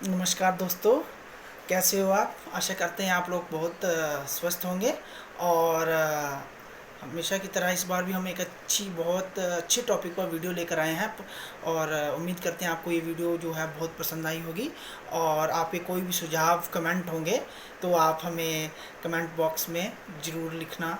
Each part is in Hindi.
नमस्कार दोस्तों, कैसे हो आप? आशा करते हैं आप लोग बहुत स्वस्थ होंगे। और हमेशा की तरह इस बार भी हम एक बहुत अच्छे टॉपिक पर वीडियो लेकर आए हैं। और उम्मीद करते हैं आपको ये वीडियो जो है बहुत पसंद आई होगी। और आपके कोई भी सुझाव कमेंट होंगे तो आप हमें कमेंट बॉक्स में ज़रूर लिखना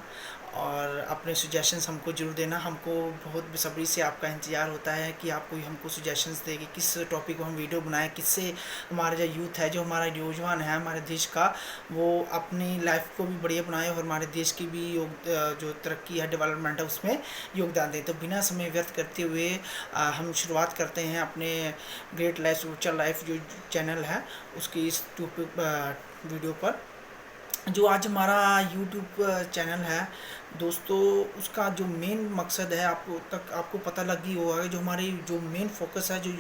और अपने सजेशंस हमको ज़रूर देना। हमको बहुत बेसब्री से आपका इंतज़ार होता है कि आप कोई हमको सजेशंस दें कि किस टॉपिक को हम वीडियो बनाएं, किससे हमारा जो यूथ है, जो हमारा नौजवान है हमारे देश का, वो अपनी लाइफ को भी बढ़िया बनाए और हमारे देश की भी जो तरक्की है, डेवलपमेंट है, उसमें योगदान दें। तो बिना समय व्यर्थ करते हुए हम शुरुआत करते हैं अपने ग्रेट लाइफ फ्यूचर लाइफ जो चैनल है उसकी इस वीडियो पर। जो आज हमारा यूट्यूब चैनल है दोस्तों, उसका जो मेन मकसद है आपको पता लग ही होगा कि जो हमारी जो मेन फोकस है, जो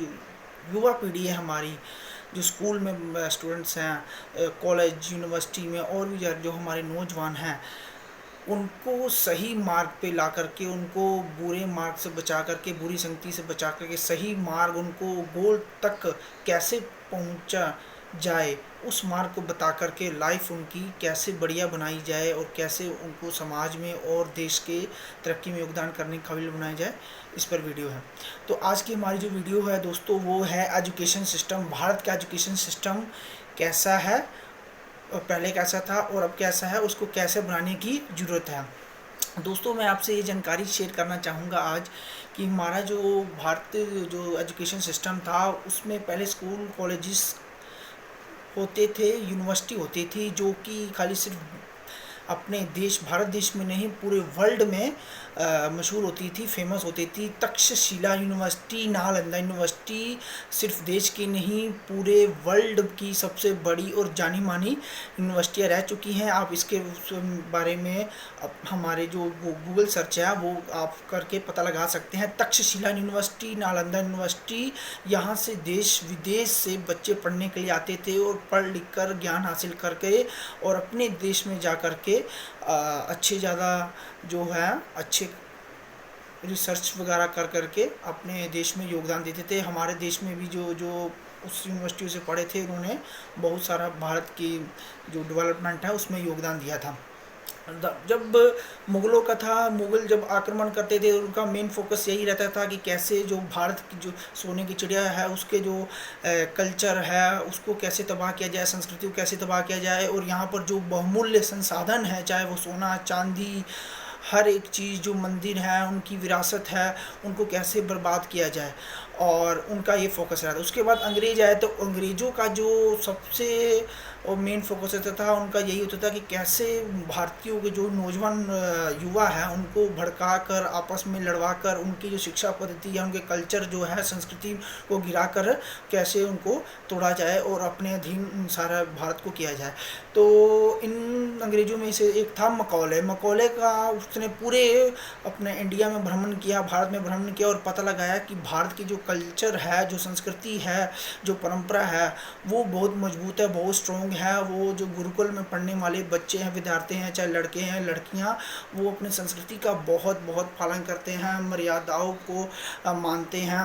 युवा पीढ़ी है हमारी, जो स्कूल में स्टूडेंट्स हैं, कॉलेज यूनिवर्सिटी में, और भी जो हमारे नौजवान हैं, उनको सही मार्ग पे ला करके, उनको बुरे मार्ग से बचा करके, बुरी संगति से बचा करके सही मार्ग, उनको गोल तक कैसे पहुंचा जाए, उस मार्ग को बता करके लाइफ उनकी कैसे बढ़िया बनाई जाए और कैसे उनको समाज में और देश के तरक्की में योगदान करने के काबिल बनाया जाए, इस पर वीडियो है। तो आज की हमारी जो वीडियो है दोस्तों, वो है एजुकेशन सिस्टम। भारत का एजुकेशन सिस्टम कैसा है, पहले कैसा था और अब कैसा है, उसको कैसे बनाने की ज़रूरत है। दोस्तों, मैं आपसे ये जानकारी शेयर करना चाहूँगा आज कि हमारा जो भारत जो एजुकेशन सिस्टम था, उसमें पहले स्कूल कॉलेजेस होते थे, यूनिवर्सिटी होती थी, जो कि खाली सिर्फ अपने देश भारत देश में नहीं पूरे वर्ल्ड में मशहूर होती थी, फेमस होती थी। तक्षशिला यूनिवर्सिटी, नालंदा यूनिवर्सिटी सिर्फ देश की नहीं पूरे वर्ल्ड की सबसे बड़ी और जानी मानी यूनिवर्सिटियाँ रह चुकी हैं। आप इसके बारे में हमारे जो गूगल सर्च है वो आप करके पता लगा सकते हैं। तक्षशिला यूनिवर्सिटी, नालंदा यूनिवर्सिटी, यहाँ से देश विदेश से बच्चे पढ़ने के लिए आते थे और पढ़ लिख कर ज्ञान हासिल करके और अपने देश में जा कर के अच्छे ज़्यादा जो है अच्छे रिसर्च वगैरह कर करके अपने देश में योगदान देते थे। हमारे देश में भी जो जो उस यूनिवर्सिटी से पढ़े थे, उन्होंने बहुत सारा भारत की जो डेवलपमेंट है उसमें योगदान दिया था। जब मुग़लों का था, मुग़ल जब आक्रमण करते थे, उनका मेन फोकस यही रहता था कि कैसे जो भारत की जो सोने की चिड़िया है, उसके जो कल्चर है उसको कैसे तबाह किया जाए, संस्कृति को कैसे तबाह किया जाए, और यहाँ पर जो बहुमूल्य संसाधन है, चाहे वो सोना चांदी, हर एक चीज़ जो मंदिर है, उनकी विरासत है, उनको कैसे बर्बाद किया जाए, और उनका ये फोकस रहता है। उसके बाद अंग्रेज आए तो अंग्रेज़ों का जो सबसे और मेन फोकस रहता था, उनका यही होता था कि कैसे भारतीयों के जो नौजवान युवा हैं उनको भड़का कर, आपस में लड़वा कर, उनकी जो शिक्षा पद्धति है, उनके कल्चर जो है, संस्कृति को गिरा कर कैसे उनको तोड़ा जाए और अपने अधीन सारा भारत को किया जाए। तो इन अंग्रेज़ों में से एक था मकौले। मकौले का उसने पूरे अपने इंडिया में भ्रमण किया, भारत में भ्रमण किया और पता लगाया कि भारत की जो कल्चर है, जो संस्कृति है, जो परंपरा है, वो बहुत मजबूत है, बहुत स्ट्रॉन्ग है। वो जो गुरुकुल में पढ़ने वाले बच्चे हैं, विद्यार्थी हैं, चाहे लड़के हैं लड़कियां, वो अपनी संस्कृति का बहुत बहुत पालन करते हैं, मर्यादाओं को मानते हैं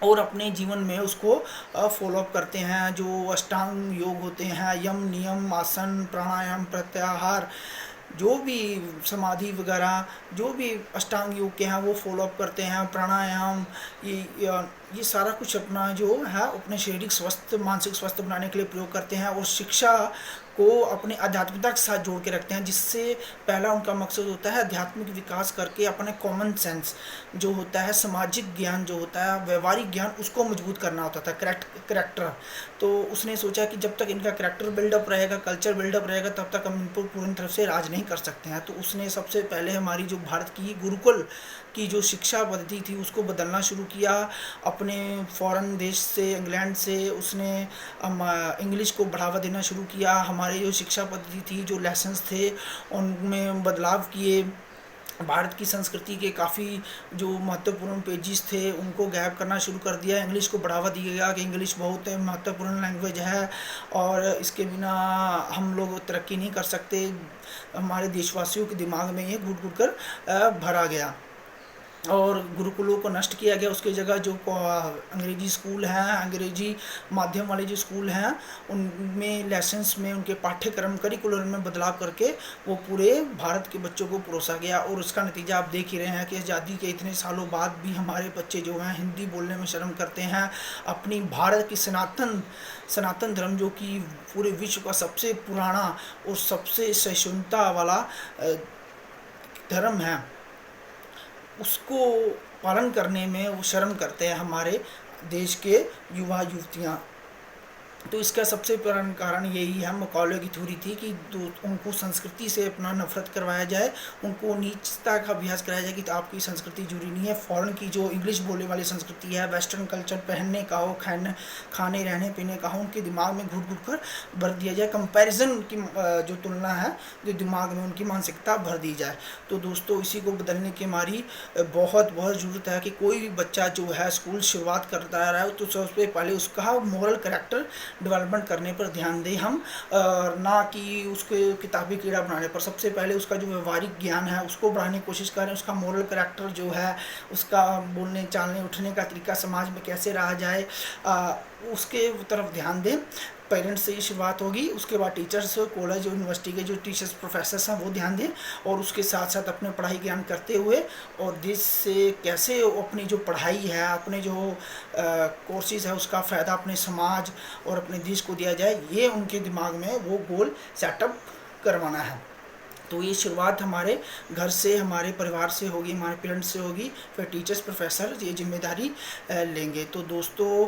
और अपने जीवन में उसको फॉलो अप करते हैं। जो अष्टांग योग होते हैं, यम नियम आसन प्राणायाम प्रत्याहार, जो भी समाधि वगैरह, जो भी अष्टांग योग के हैं वो फॉलो अप करते हैं। प्राणायाम, ये सारा कुछ अपना जो है अपने शारीरिक स्वास्थ्य, मानसिक स्वास्थ्य बनाने के लिए प्रयोग करते हैं। और शिक्षा को अपने आध्यात्मिकता के साथ जोड़ के रखते हैं, जिससे पहला उनका मकसद होता है आध्यात्मिक विकास करके अपने कॉमन सेंस जो होता है, सामाजिक ज्ञान जो होता है, व्यवहारिक ज्ञान, उसको मजबूत करना होता था, करेक्टर। तो उसने सोचा कि जब तक इनका करेक्टर बिल्डअप रहेगा, कल्चर बिल्डअप रहेगा, तब तक हम इन पर पूरी तरफ से राज नहीं कर सकते हैं। तो उसने सबसे पहले हमारी जो भारत की गुरुकुल की जो शिक्षा पद्धति थी उसको बदलना शुरू किया। अपने फॉरेन देश से, इंग्लैंड से उसने इंग्लिश को बढ़ावा देना शुरू किया। हमारी जो शिक्षा पद्धति थी, जो लेसन्स थे, उनमें बदलाव किए। भारत की संस्कृति के काफ़ी जो महत्वपूर्ण पेजेस थे उनको गैप करना शुरू कर दिया। इंग्लिश को बढ़ावा दिया गया कि इंग्लिश बहुत महत्वपूर्ण लैंग्वेज है और इसके बिना हम लोग तरक्की नहीं कर सकते। हमारे देशवासियों के दिमाग में ये घुट घुट कर भरा गया। और गुरुकुलों को नष्ट किया गया। उसकी जगह जो अंग्रेजी स्कूल हैं, अंग्रेजी माध्यम वाले जो स्कूल हैं, उनमें लेसन्स में उनके पाठ्यक्रम करिकुलर में बदलाव करके वो पूरे भारत के बच्चों को परोसा गया। और उसका नतीजा आप देख ही रहे हैं कि आज़ादी के इतने सालों बाद भी हमारे बच्चे जो हैं हिंदी बोलने में शर्म करते हैं। अपनी भारत की सनातन धर्म जो कि पूरे विश्व का सबसे पुराना और सबसे सहिष्णुता वाला धर्म है, उसको पालन करने में वो शर्म करते हैं हमारे देश के युवा युवतियाँ। तो इसका सबसे पुराना कारण यही है, मकौले की थ्योरी थी कि उनको संस्कृति से अपना नफरत करवाया जाए, उनको नीचता का अभ्यास कराया जाए कि तो आपकी संस्कृति जुड़ी नहीं है। फॉरेन की जो इंग्लिश बोलने वाली संस्कृति है, वेस्टर्न कल्चर, पहनने का हो, खाने रहने पीने का हो, उनके दिमाग में घुट घुट कर भर दिया जाए। कंपैरिजन की जो तुलना है, जो दिमाग में उनकी मानसिकता भर दी जाए। तो दोस्तों, इसी को बदलने की हमारी बहुत बहुत ज़रूरत है कि कोई भी बच्चा जो है स्कूल शुरुआत करता रहा है तो सबसे पहले उसका मोरल कैरेक्टर डेवलपमेंट करने पर ध्यान दें हम, ना कि उसके किताबी कीड़ा बनाने पर। सबसे पहले उसका जो व्यवहारिक ज्ञान है उसको बढ़ाने की कोशिश करें। उसका मोरल कैरेक्टर जो है, उसका बोलने चालने उठने का तरीका समाज में कैसे रहा जाए, उसके तरफ ध्यान दें। पेरेंट्स से ही शुरुआत होगी, उसके बाद टीचर्स, कॉलेज यूनिवर्सिटी के जो टीचर्स प्रोफेसर्स हैं वो ध्यान दें, और उसके साथ साथ अपने पढ़ाई ज्ञान करते हुए और देश से कैसे अपनी जो पढ़ाई है, अपने जो कोर्सेज है, उसका फ़ायदा अपने समाज और अपने देश को दिया जाए, ये उनके दिमाग में वो गोल सेटअप करवाना है। तो ये शुरुआत हमारे घर से, हमारे परिवार से होगी, हमारे पेरेंट्स से होगी, फिर टीचर्स प्रोफेसर ये जिम्मेदारी लेंगे। तो दोस्तों,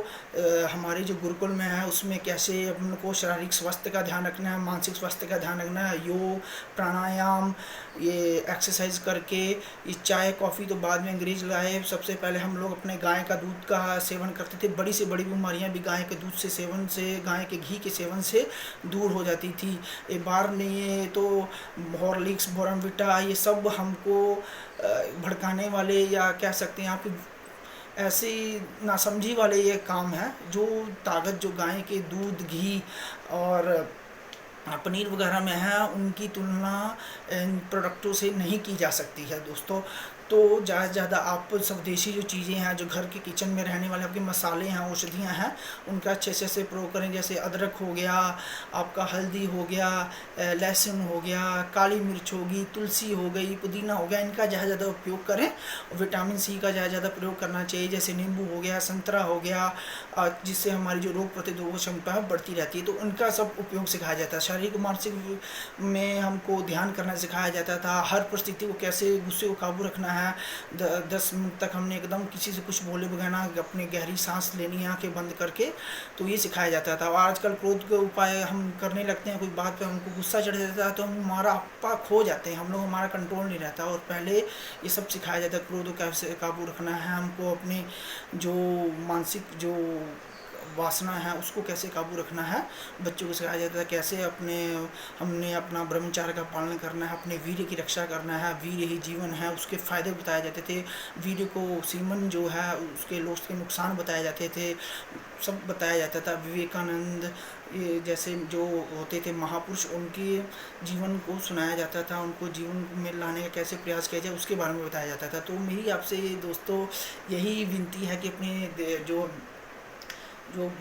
हमारे जो गुरुकुल में है उसमें कैसे उनको शारीरिक स्वास्थ्य का ध्यान रखना है, मानसिक स्वास्थ्य का ध्यान रखना है, योग, प्राणायाम, ये एक्सरसाइज करके। ये चाय कॉफ़ी तो बाद में अंग्रेज लाए, सबसे पहले हम लोग अपने गाय का दूध का सेवन करते थे। बड़ी से बड़ी बीमारियां भी गाय के दूध से सेवन से, गाय के घी के सेवन से दूर हो जाती थी। एक बार नहीं तो हॉर्लिक्स, बोर्नविटा, ये सब हमको भड़काने वाले या कह सकते हैं आप ऐसी नासमझी वाले ये काम है। जो ताकत जो गाय के दूध, घी और पनीर वगैरह में है, उनकी तुलना इन प्रोडक्टों से नहीं की जा सकती है दोस्तों। तो ज़्यादा से ज़्यादा आप स्वदेशी जो चीज़ें हैं, जो घर के किचन में रहने वाले आपके मसाले हैं, औषधियाँ हैं, उनका अच्छे से प्रयोग करें। जैसे अदरक हो गया, आपका हल्दी हो गया, लहसुन हो गया, काली मिर्च होगी, तुलसी हो गई, पुदीना हो गया, इनका ज़्यादा ज़्यादा उपयोग करें। विटामिन सी का ज़्यादा ज़्यादा प्रयोग करना चाहिए, जैसे नींबू हो गया, संतरा हो गया, जिससे हमारी जो रोग प्रतिरोधक क्षमता है बढ़ती रहती है। तो उनका सब उपयोग सिखाया जाता है। शारीरिक मानसिक में हमको ध्यान करना सिखाया जाता था। हर परिस्थिति को कैसे गुस्से को काबू रखना है। 10 मिनट तक हमने एकदम किसी से कुछ बोले बगैर ना अपनी गहरी सांस लेनी है, आंखें बंद करके। तो ये सिखाया जाता था। और आजकल क्रोध के उपाय हम करने लगते हैं, कोई बात पे हमको गुस्सा चढ़ जाता है तो हम हमारा आपा खो जाते हैं, हम लोग हमारा कंट्रोल नहीं रहता। और पहले ये सब सिखाया जाता है, क्रोध को कैसे काबू रखना है, हमको अपने जो मानसिक जो वासना है उसको कैसे काबू रखना है। बच्चों को सिखाया जाता है कैसे हमने अपना ब्रह्मचार्य का पालन करना है, अपने वीर्य की रक्षा करना है। वीर्य ही जीवन है, उसके फ़ायदे बताए जाते थे। वीर्य को, सीमन जो है उसके लोग के नुकसान बताए जाते थे, सब बताया जाता था। विवेकानंद ये जैसे जो होते थे महापुरुष, उनके जीवन को सुनाया जाता था, उनको जीवन में लाने का कैसे प्रयास किया जाए उसके बारे में बताया जाता था। तो मेरी आपसे दोस्तों यही विनती है कि अपने जो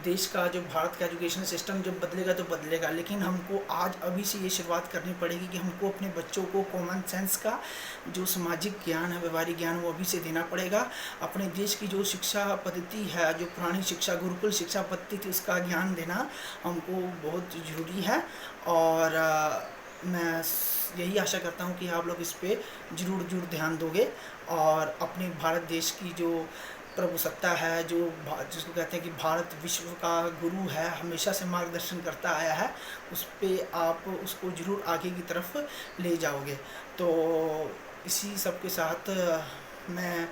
देश का, जो भारत का एजुकेशन सिस्टम जब बदलेगा तो बदलेगा, लेकिन हमको आज अभी से ये शुरुआत करनी पड़ेगी कि हमको अपने बच्चों को कॉमन सेंस का जो सामाजिक ज्ञान है, व्यवहारिक ज्ञान, वो अभी से देना पड़ेगा। अपने देश की जो शिक्षा पद्धति है, जो पुरानी शिक्षा, गुरुकुल शिक्षा पद्धति थी, उसका ज्ञान देना हमको बहुत ज़रूरी है। और मैं यही आशा करता हूँ कि आप लोग इस पर ज़रूर ध्यान दोगे और अपने भारत देश की जो प्रभुसत्ता है, जिसको कहते हैं कि भारत विश्व का गुरु है, हमेशा से मार्गदर्शन करता आया है, उस पर आप उसको ज़रूर आगे की तरफ ले जाओगे। तो इसी सब के साथ मैं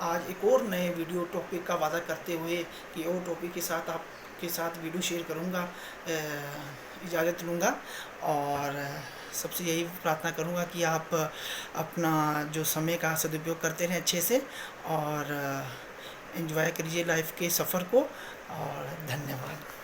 आज एक और नए वीडियो टॉपिक का वादा करते हुए कि और टॉपिक के साथ आपके साथ वीडियो शेयर करूँगा, इजाज़त लूँगा। और सबसे यही प्रार्थना करूँगा कि आप अपना जो समय का सदुपयोग करते रहें अच्छे से और एंजॉय करिए लाइफ के सफ़र को। और धन्यवाद।